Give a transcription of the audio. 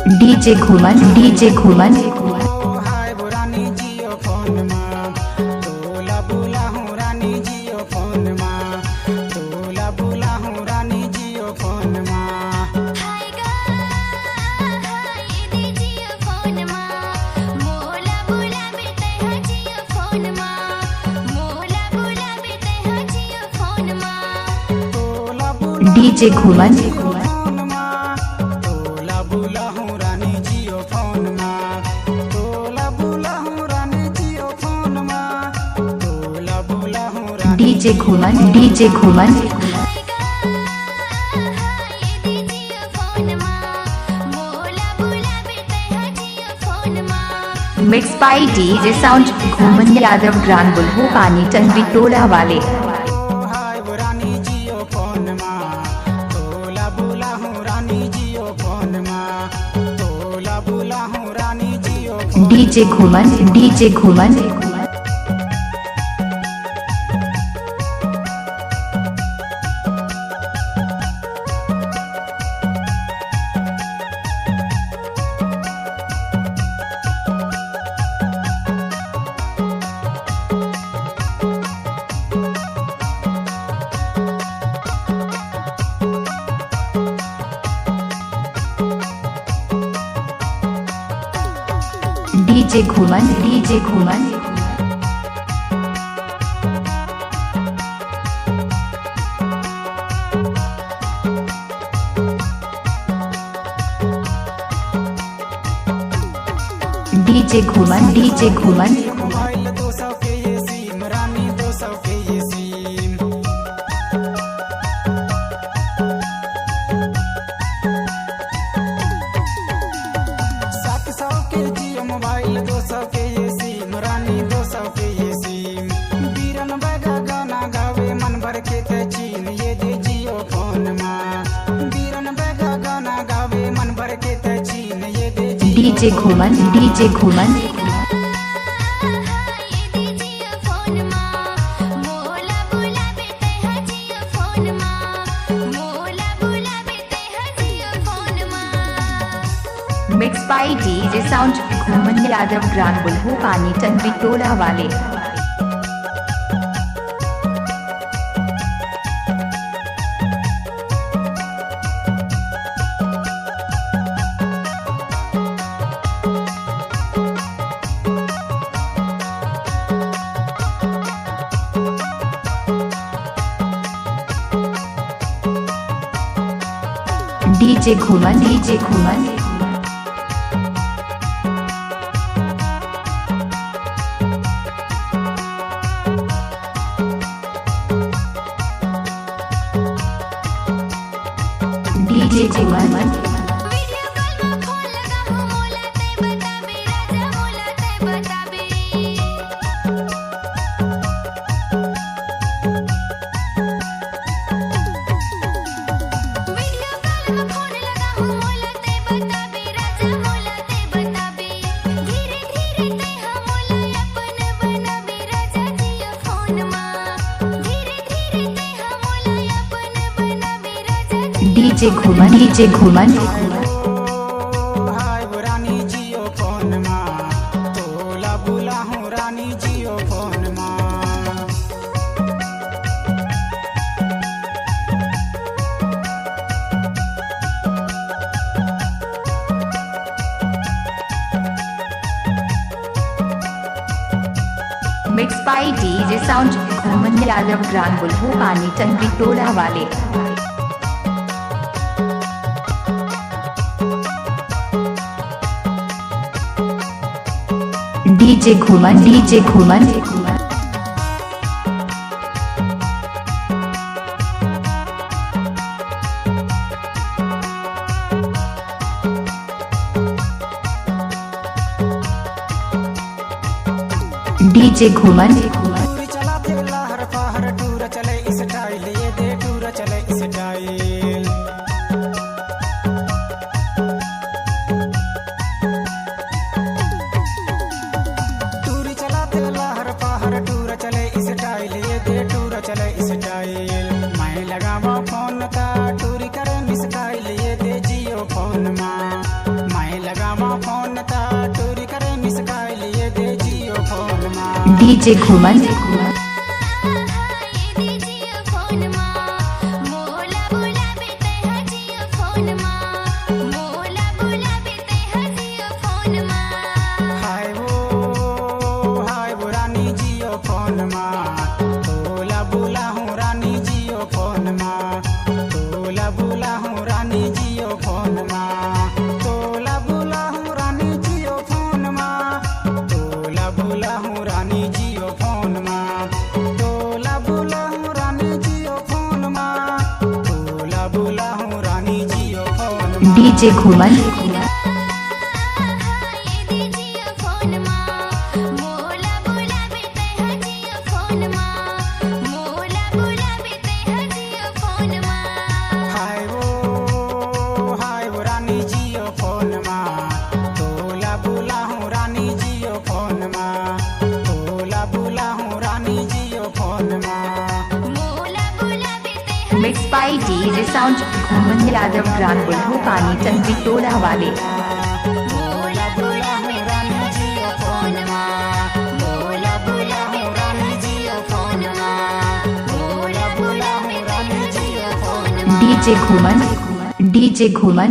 DJ घुमन DJ घुमन हाय बुरानी जियो phone माँ तोला बुला हूँ रानी जियो फोन माँ तोला बुला हूँ रानी जियो फोन माँ हाय गा हाय दी जियो फोन माँ मोला बुला बेटे हाँ जियो फोन माँ मोला बुला बेटे हाँ जियो फोन माँ तोला बुला डीजे घुमन फोन माँ तोला बुला हूँ रानी जियो फोन माँ तोला बुला हूँ रानी जियो फोन माँ तोला बुला हूँ रानी डीजे घुमन डीजे घुमन हाय गा हाय दी जियो फोन माँ मोला बुला बेटे हाँ जियो फोन माँ मिक्स बाय डीजे साउंड घुमन यादव ग्राम बुल्बू पानी टंडी टोला वाले हाय बुरानी जियो फोन माँ तोला बुला हूँ रानी जियो फोन माँ तोला बुला हूँ रानी जियो फोन डीजे घुमन डीजे घुमन डीजे घुमन डीजे घुमन डीजे घुमन डीजे घुमन मोबाइल 200 के ये सिम रानी 200 के ये सिम सात सौ के जियो मोबाइल 200 के ये सिम रानी 200 के ये सिम बीरन बैगा गाना गावे मन भर के ते चीन ये दे जियो फोन माँ बीरन बैगा गाना गावे मन भर के ते चीन ये दे डीजे घुमन डीजे घुमन हाय दी जियो फोन माँ मोला बुला बेटे हाँ जियो फोन माँ मोला बुला बेटे हाँ जियो फोन माँ मिक्स बाय डीजे साउंड घुमन यादव ग्राम बुल्बू पानी टंडी टोला वाले डीजे घुमन डीजे घुमन डीजे घुमन वीडियो कॉल में फोन लगा हूँ मोला ते बताबे राजा मोला ते बताबे वीडियो कॉल में फोन लगा हूँ मोला ते बताबे राजा मोला ते बताबे धीरे धीरे ते हाँ मोला अपन बनाबे राजा जियो फोन माँ धीरे धीरे ते हाँ मोला अपन बनाबे राजा डीजे घुमन डीजे घुमन हाय बुरानी जियो फोन माँ तोला बुला हूँ रानी जियो फोन माँ मिक्स बाय डीजे साउंड घुमन यादव ग्राम बुल्बू पानी टंडी टोला वाले डीजे घुमन डीजे घुमन डीजे घुमन टूर चला थे लहर पहर टूर चले स्टाइल ये दे टूर चले स्टाइल टूर चला थे लहर पहर टूर चले स्टाइल ये दे टूर चले स्टाइल मैं लगावा फोन ता टूर करे मिस स्टाइल ये दे जियो फोन माँ मैं डीजे घुमन ये दीजिए फोन माँ मोला बुलावे ते हजियो फोन माँ मोला बुलावे ते हजियो फोन माँ हाय वो रानी जियो फोन माँ तोला बुला हूँ रानी जियो फोन माँ तोला बुला हूँ रानी जियो फोन माँ तोला बुला हूँ रानी जियो फोन माँ तोला बुला हूँ रानी जियो फोन माँ तोला बुला हूँ रानी जियो फोन माँ तोला बुला हूँ रानी जियो फोन माँ डीजे घुमन ये दीजिए फोन माँ मोला बुलावे ते हजियो फोन माँ मोला बुलावे ते हजियो फोन माँ हाय वो रानी जियो फोन माँ तोला बुला हूँ रानी जियो फोन माँ तोला बुला हूँ रानी जियो फोन माँ मोला बुलावे ते मिक्स बाय डीजे साउंड घुमन यादव ग्राम बुल्हो पानी टंगरी टोला वाले मोला बुला हूँ रानी जियो फोन माँ मोला बुला हूँ रानी जियो फोन माँ मोला बुला हूँ रानी जियो फोन माँ डीजे घुमन